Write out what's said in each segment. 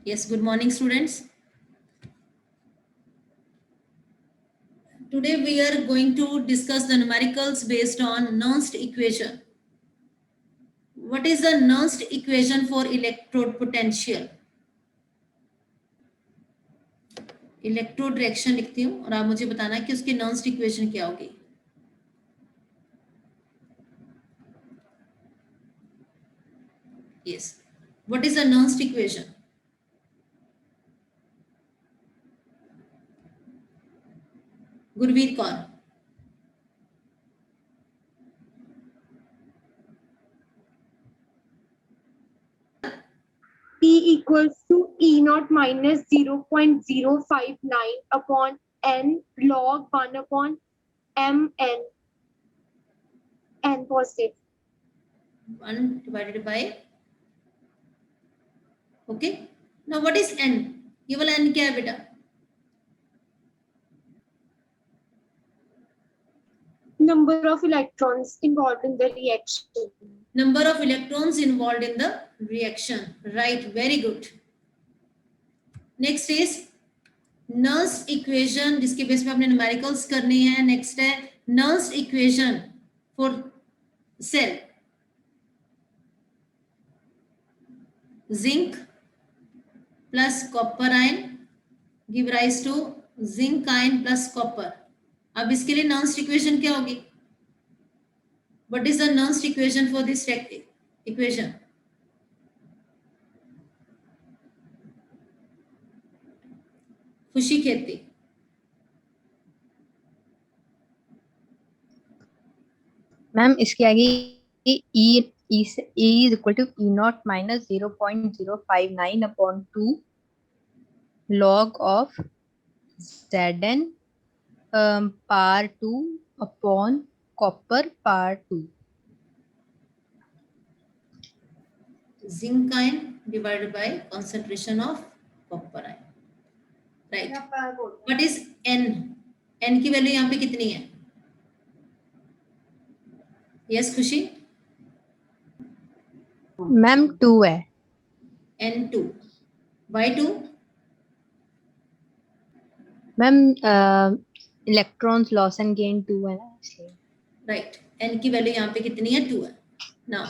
Yes, good morning, students. Today we are going to discuss the numericals based on Nernst equation. What is the Nernst equation for electrode potential? Electrode reaction लिखती हूँ और आप मुझे बताना कि उसकी नर्न्स्ट equation क्या होगी. Yes. What is the Nernst equation? Gurvir Kaur. P equals to E naught minus 0.059 upon N log 1 upon Mn. N positive. 1 divided by. Okay. Now what is N? ये वाला N क्या है बेटा? Number of electrons involved in the reaction. Number of electrons involved in the reaction. Right. Very good. Next is Nernst equation, जिसके base पे आपने numericals करनी है. नेक्स्ट है Nernst equation for cell. Zinc plus copper ion give rise to zinc ion plus copper. अब इसके लिए Nernst equation क्या होगी? What is the Nernst equation for this equation? खुशी खेती. मैम इसके आगे E is equal to E naught minus 0.059 upon 2 log of Zn power 2 upon copper power 2. Zinc ion divided by concentration of copper ion. Right. What is N? N की value यहाँ पे कितनी है? Yes, खुशी. Ma'am 2 है. N2. Why 2? Ma'am electrons loss and gain 2 है ना इसलिए. Right. N की वैल्यू यहाँ पे कितनी है? 2 है. Now,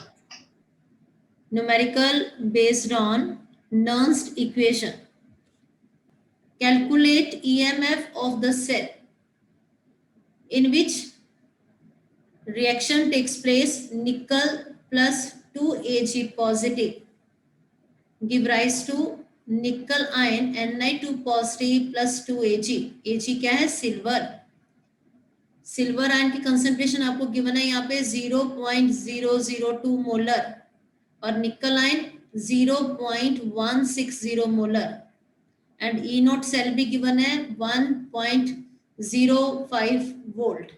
numerical based on Nernst equation. Calculate EMF of the cell in which reaction takes place. Nickel plus 2 Ag positive give rise to nickel ion Ni2 positive plus 2 Ag. Ag क्या है? Silver. Silver ion की concentration आपको given है यहाँ पे 0.002 molar और nickel ion 0.160 molar and E naught cell भी given है 1.05 volt.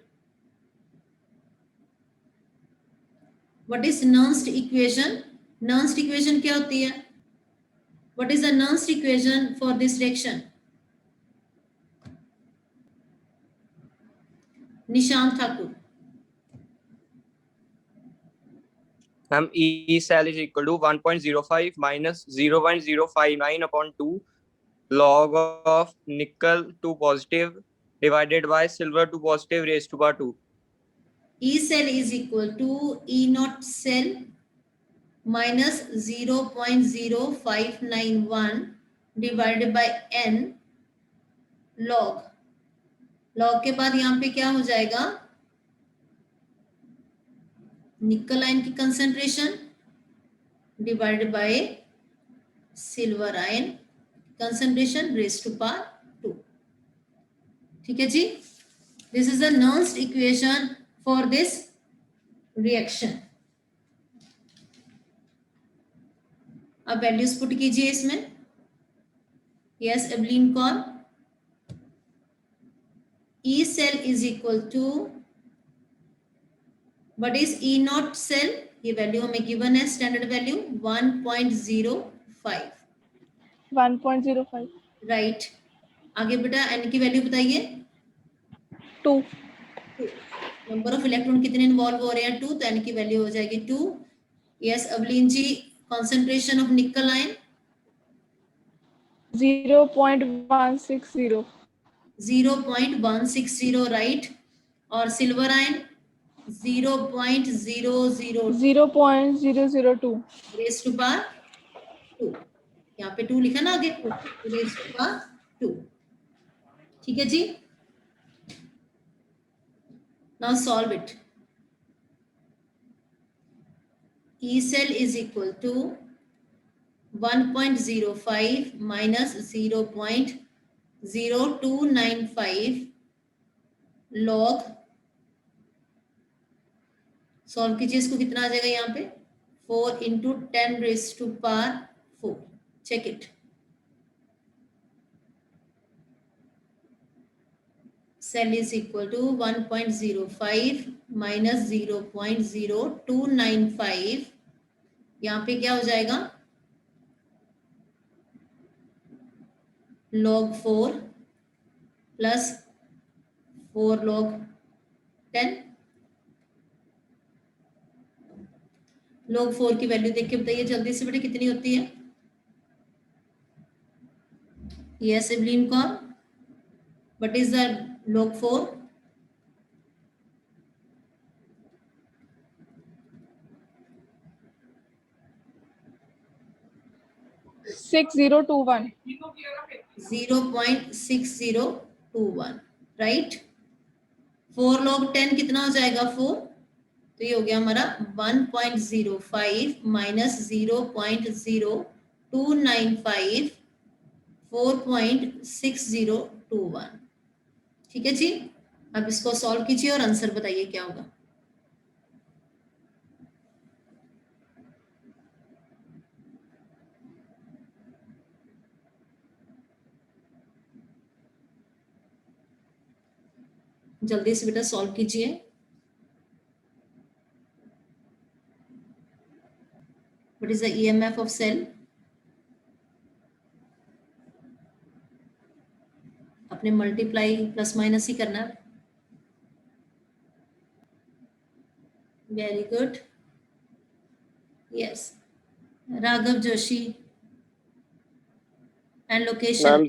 What is Nernst equation? Nernst equation क्या होती है? What is the Nernst equation for this reaction? Nishant Thakur. Ma'am, E cell is equal to 1.05 minus 0.059 upon 2 log of nickel 2 positive divided by silver 2 positive raised to power 2. E cell is equal to E naught cell minus 0.0591 divided by N log. log के बाद यहाँ पे क्या हो जाएगा? Nickel ion की concentration divided by silver ion concentration raise to power 2. ठीक है जी. This is the Nernst equation for this reaction. अब वैल्यूज पुट कीजिए इसमें. Yes Evleen Kaur. E cell is equal to what is E naught cell? ये value हमें given है standard value 1.05. 1.05. Right. आगे बेटा N की वैल्यू बताइए. 2. नंबर ऑफ इलेक्ट्रॉन कितने इन्वॉल्व हो रहे हैं? 2. तो N की वैल्यू हो जाएगी 2. Yes Avleen ji. Concentration of nickel ion 0.160. 0.160, right? और silver ion 0.002 0.002. Raise to power 2, यहाँ पे 2 लिखा ना आगे, रेज टू पावर 2। ठीक है जी, now solve it. E cell is equal to 1.05 minus 0.0295 log, solve कीजिए इसको, कितना आ जाएगा यहाँ पे 4 into 10 raised to power 4। Check it. Cell is equal to 1.05 minus 0.0295, यहाँ पे क्या हो जाएगा log 4 plus 4 log 10। log 4 की वैल्यू देख के बताइए जल्दी से बेटा कितनी होती है। Yes Evleen Kaur, what is the log 4? Six zero two one. 0.6021, right. 4 log 10 कितना हो जाएगा 4, तो ये हो गया हमारा 1.05 माइनस 0.0295 4.6021। ठीक है जी, अब इसको सॉल्व कीजिए और आंसर बताइए क्या होगा। जल्दी से बेटा सॉल्व कीजिए। What is the EMF of cell? अपने मल्टीप्लाई प्लस माइनस ही करना। Very good, yes. Raghav Joshi and location. Ma'am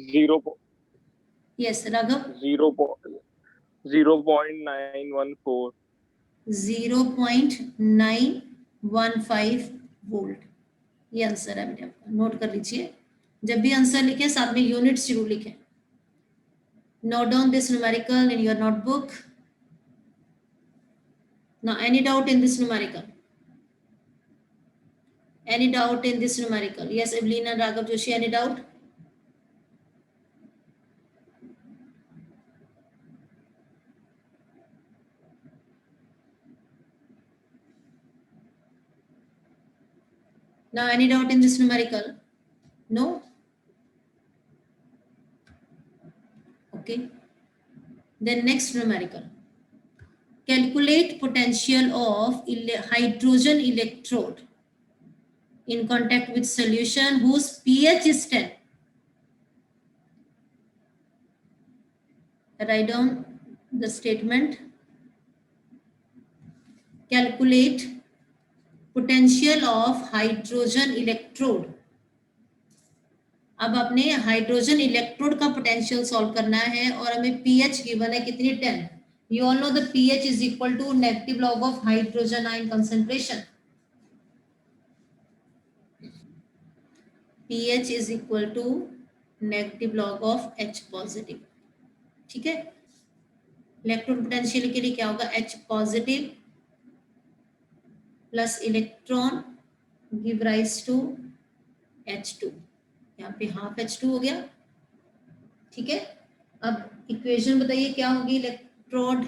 yes Raghav. 0.914। 0.915 volt, ये आंसर है बेटा आपका, नोट कर लीजिए। जब भी आंसर लिखें साथ में यूनिट्स जरूर लिखें। Note down this numerical in your notebook. Now any doubt in this numerical? Any doubt in this numerical? Yes, Evelyn and Raghav Joshi, any doubt? Now any doubt in this numerical? No? Okay. Then next numerical. Calculate potential of hydrogen electrode in contact with solution whose pH is 10. Write down the statement. Calculate potential of hydrogen electrode. अब अपने hydrogen electrode का potential solve करना है और हमें pH given है कितनी 10। You all know the pH is equal to negative log of hydrogen ion concentration. pH is equal to negative log of H positive. ठीक है, इलेक्ट्रॉन पोटेंशियल के लिए क्या होगा H positive plus electron give rise to H2, यहाँ पे half H2 हो गया। ठीक है, अब इक्वेशन बताइए क्या होगी इलेक्ट्रोड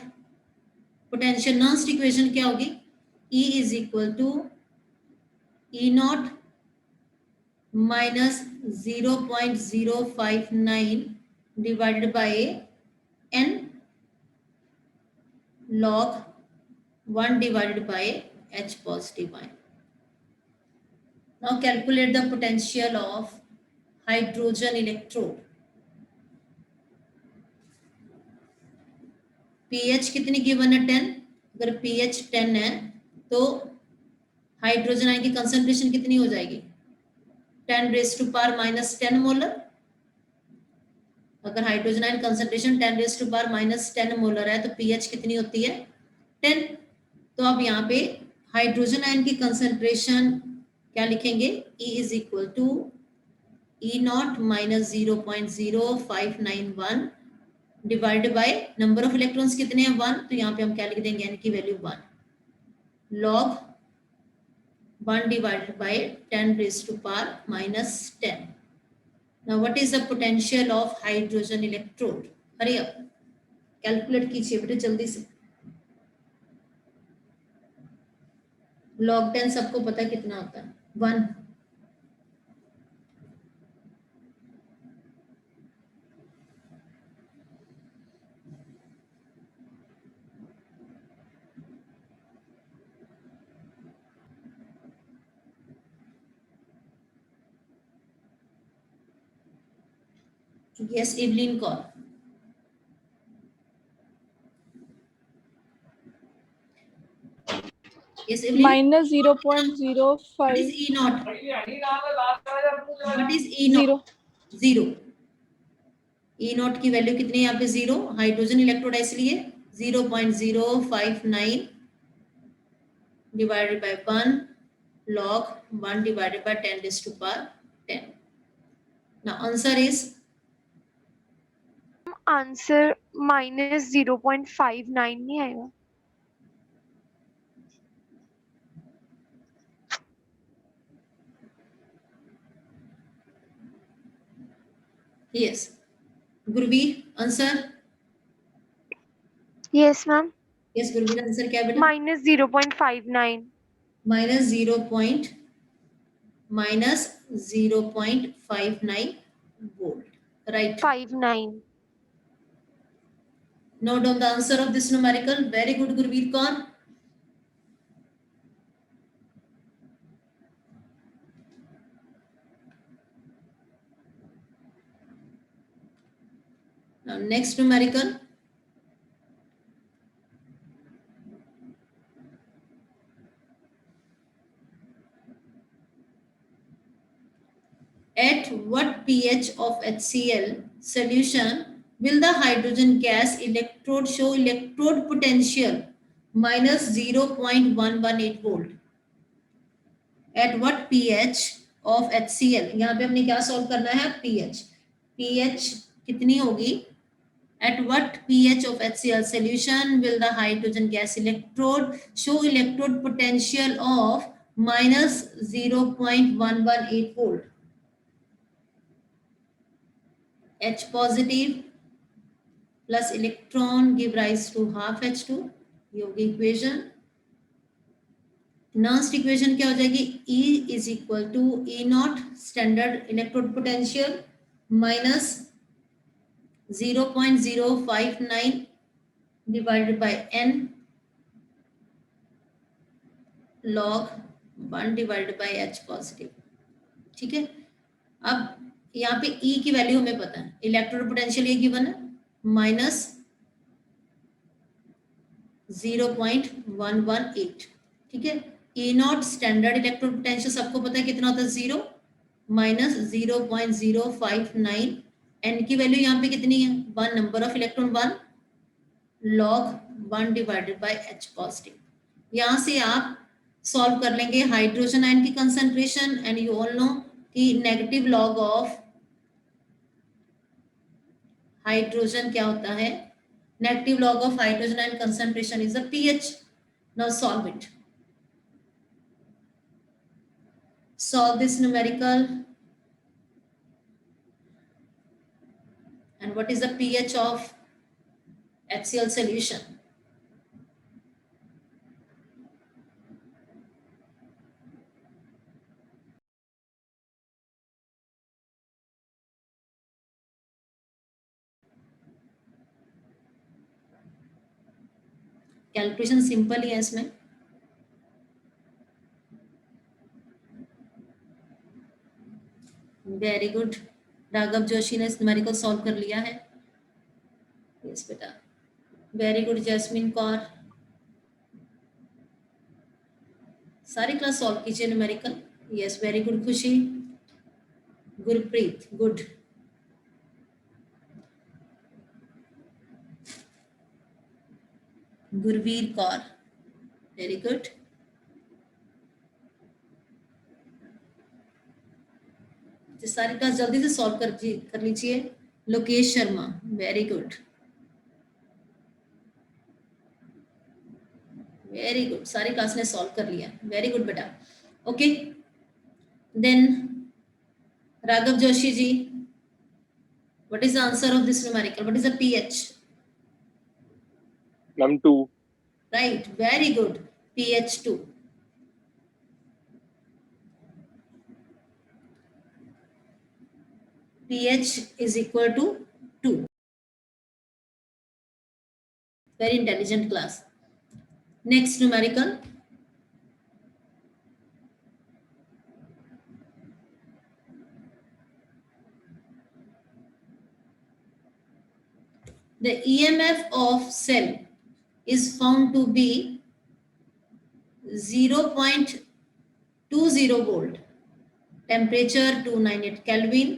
पोटेंशियल। नॉस्ट इक्वेशन क्या होगी? E is equal to E not minus 0.059 divided by n log 1 divided by H positive ion. Now calculate the potential of hydrogen electrode. pH कितनी गिवन है 10। अगर pH 10 है तो हाइड्रोजन आयन की concentration कितनी हो जाएगी 10 raised to power minus 10 molar. अगर हाइड्रोजन आयन कंसंट्रेशन 10⁻⁻10 मोलर है तो पीएच कितनी होती है 10। तो अब यहाँ पे हाइड्रोजन आयन की कंसंट्रेशन क्या लिखेंगे E is equal to E0 minus 0.0591 divided by number of electrons कितने हैं 1, तो यहाँ पे हम क्या लिख देंगे n की value 1 log 1 divided by 10⁻⁻10. Now what is the potential of hydrogen electrode? Hurry up, calculate कीजिए बेटे जल्दी से। log 10 सबको पता है कितना होता है 1। Yes, Evelyn Kaur. Yes, Evelyn. minus What is 0.05 E0? What is E0? 0 0. E0 की वैल्यू कितनी है यहाँ पे 0, हाइड्रोजन इलेक्ट्रोड है इसलिए 0.059 divided by 1 log 1 divided by 10⁻10. Now answer is answer minus 0.59 नहीं आएगा। yes. Gurvir answer? Yes ma'am, yes Gurvir answer क्या है बेटा? Minus 0.59 minus 0.59 volt, right? 59 Note down the answer of this numerical. Very good Gurveer Kaur. Now next numerical. At what pH of HCl solution will the hydrogen gas electrode show electrode potential minus 0.118 volt? At what pH of HCl? यहाँ पे हमने क्या solve करना है pH. pH कितनी होगी? At what pH of HCl solution will the hydrogen gas electrode show electrode potential of minus 0.118 volt? H positive plus electron give rise to half H2. ये होगी इक्वेशन। नेक्स्ट इक्वेशन क्या हो जाएगी? E is equal to E0 standard electrode potential minus 0.059 divided by n log 1 divided by H positive. ठीक है, अब यहाँ पे E की वैल्यू हमें पता है, इलेक्ट्रोड पोटेंशियल ये गिवन है माइनस 0.118। ठीक है, E0 स्टैंडर्ड इलेक्ट्रोड पोटेंशियल सबको पता है कितना होता है 0 माइनस 0.059। n की वैल्यू यहाँ पे कितनी है 1, number of electron 1 log 1 divided by H positive. यहाँ से आप सॉल्व कर लेंगे हाइड्रोजन आयन की concentration and you all know कि नेगेटिव लॉग ऑफ हाइड्रोजन क्या होता है? Negative log of hydrogen ion concentration is the pH. Now solve it. Solve this numerical. And what is the pH of HCl solution? Calculation simple ही है इसमें। Very good, Raghav Joshi ने इस numerical solve कर लिया है। यस बेटा, वेरी गुड जैस्मिन कौर। सारी क्लास सॉल्व कीजिए numerical. Yes very good Khushi. Gurpreet good. Gurveer Kaur, very good. सारी क्लास जल्दी से सॉल्व कर लीजिए। Lokesh Sharma, very good very good, सारी क्लास ने सॉल्व कर लिया, वेरी गुड बेटा। Okay, then Raghav Joshi ji, what is the answer of this numerical, what is the pH? Ma'am 2। Right, very good, pH 2। pH is equal to 2. Very intelligent class. Next numerical. The EMF of cell is found to be 0.20 volt, temperature 298 Kelvin,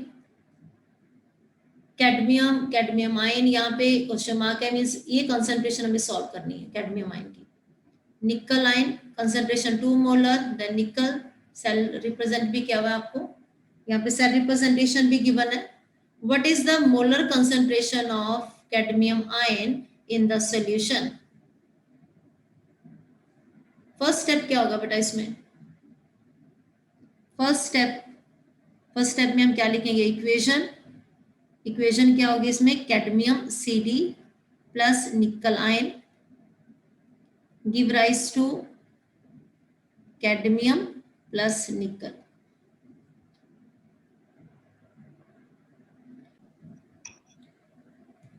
cadmium ion, यहाँ पे question mark है, means ये concentration हमें solve करनी है cadmium ion की। निकल ion concentration 2 molar, then निकल सेल रिप्रेजेंट भी किया हुआ है आपको, यहाँ पे सेल रिप्रेजेंटेशन भी गिवन है। What is the molar concentration of cadmium ion in the solution? First step क्या होगा बेटा इसमें? फर्स्ट स्टेप में हम क्या लिखेंगे? इक्वेशन क्या होगी इसमें? Cadmium Cd plus nickel ion give rise to cadmium plus nickel.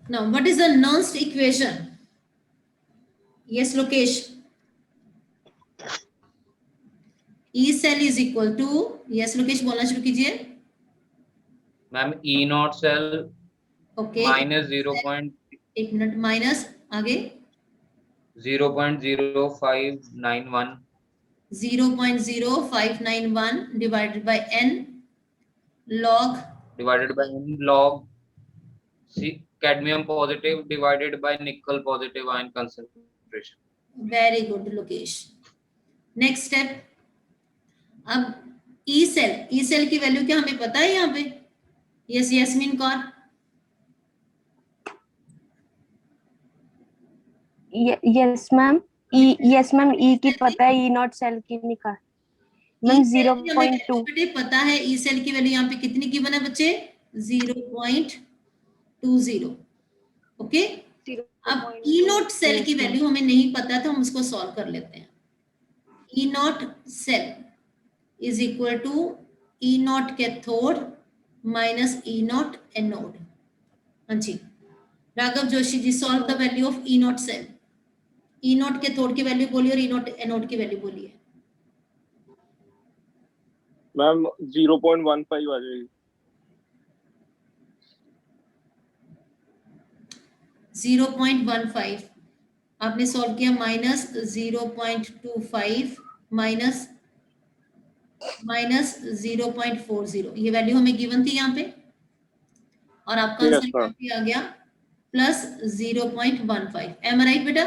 Now what is the Nernst equation? Yes Lokesh, E cell is equal to, yes Lokesh बोलना शुरू कीजिए। Ma'am E naught cell okay, minus 1 minute, minus आगे 0.0591 0.0591 divided by n log divided by log cadmium positive divided by nickel positive ion concentration. Very good Lokesh. Next step, अब E cell की value क्या हमें पता है यहाँ पे? Yes Yasmeen Kaur, yes ma'am, yes ma'am, E की पता है, ई नॉट सेल की निकाल मैम 0.2। बेटे पता है ई सेल की वैल्यू यहाँ पे कितनी गिवन है बच्चे? 0.20। ओके, अब ई नॉट सेल की वैल्यू हमें नहीं पता तो हम उसको सॉल्व कर लेते हैं। E naught cell is equal to E naught cathode minus E naught anode. हाँ जी, Raghav Joshi ji, solve the value of E naught cell. E naught cathode की वैल्यू बोलिए और ई नॉट एनोड की वैल्यू बोलिए। मैम 0.15 आ जाएगी। 0.15 आपने सॉल्व किया, माइनस 0.25 माइनस 0.40, ये वैल्यू हमें गिवन थी यहाँ पे, और आपका Yes, आंसर यहाँ पे आ गया प्लस 0.15। एम राइट बेटा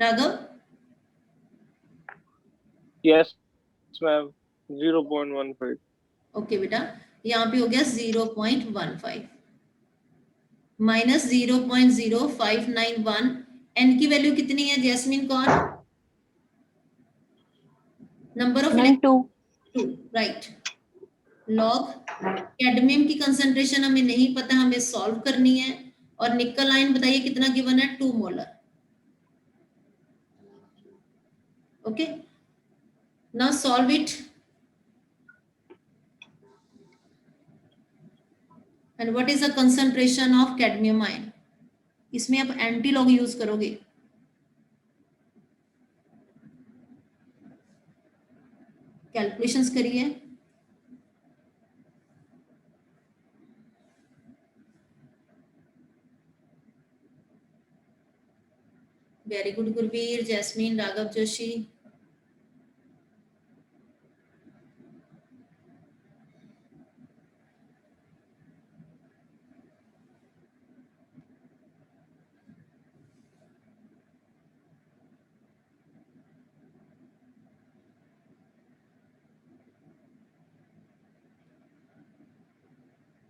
राघव? Yes ma'am 0.15। ओके बेटा, यहाँ पे हो गया 0.15 माइनस 0.0591। एन की वैल्यू कितनी है Jasmine Kaur? Number of 2। Right. Log cadmium की कंसंट्रेशन हमें नहीं पता, हमें सॉल्व करनी है, और निकल आयन बताइए कितना गिवन है? 2 molar. Okay, now solve it. And what is the concentration of cadmium ion? इसमें आप एंटी लॉग यूज करोगे। कैलकुलेशंस करिए। Very good Gurvir, jasmine, Raghav Joshi.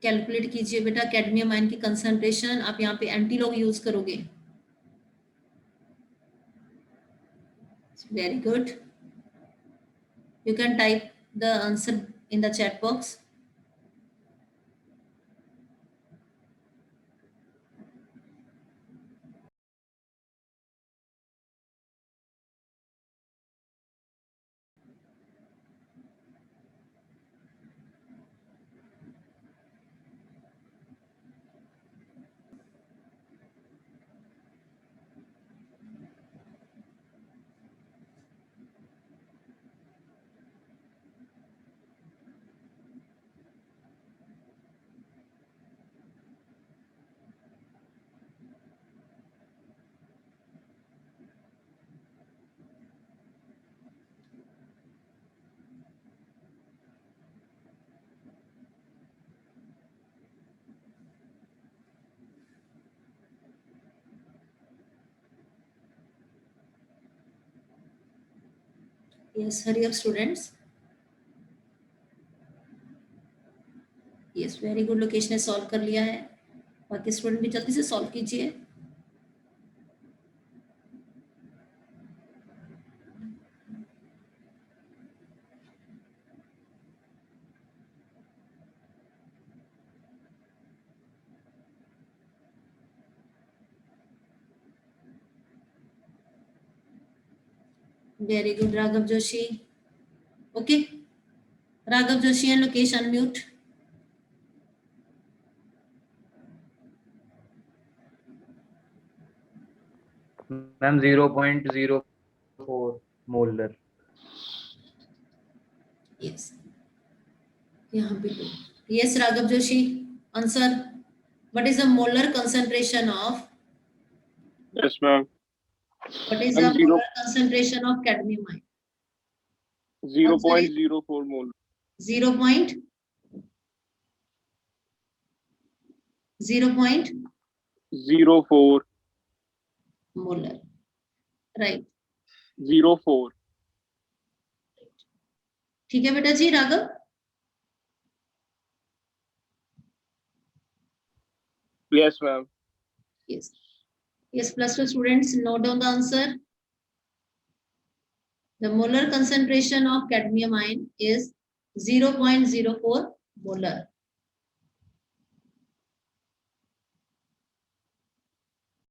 Calculate कीजिए बेटा कैडमियम आयन की कंसंट्रेशन। आप यहाँ पे एंटी लॉग यूज करोगे। Very good. You can type the answer in the chat box. Yes, hurry up students. Yes, very good. Lokesh ने सॉल्व कर लिया है। बाकी स्टूडेंट भी जल्दी से सॉल्व कीजिए। Very good, Raghav Joshi. Okay. Raghav Joshi and Lokesh, unmute. Ma'am, 0.04 molar. Yes. यहाँ पे तो yes, Raghav Joshi. Answer. What is the molar concentration of? Yes, ma'am. What is And the molar concentration of cadmium ion? 0.04 mole. 0.04 04. molar. Right. 04. ठीक है बेटा जी Raghav. Yes, ma'am. Yes. Yes, plus 2 students, note down the answer. The molar concentration of cadmium ion is 0.04 molar.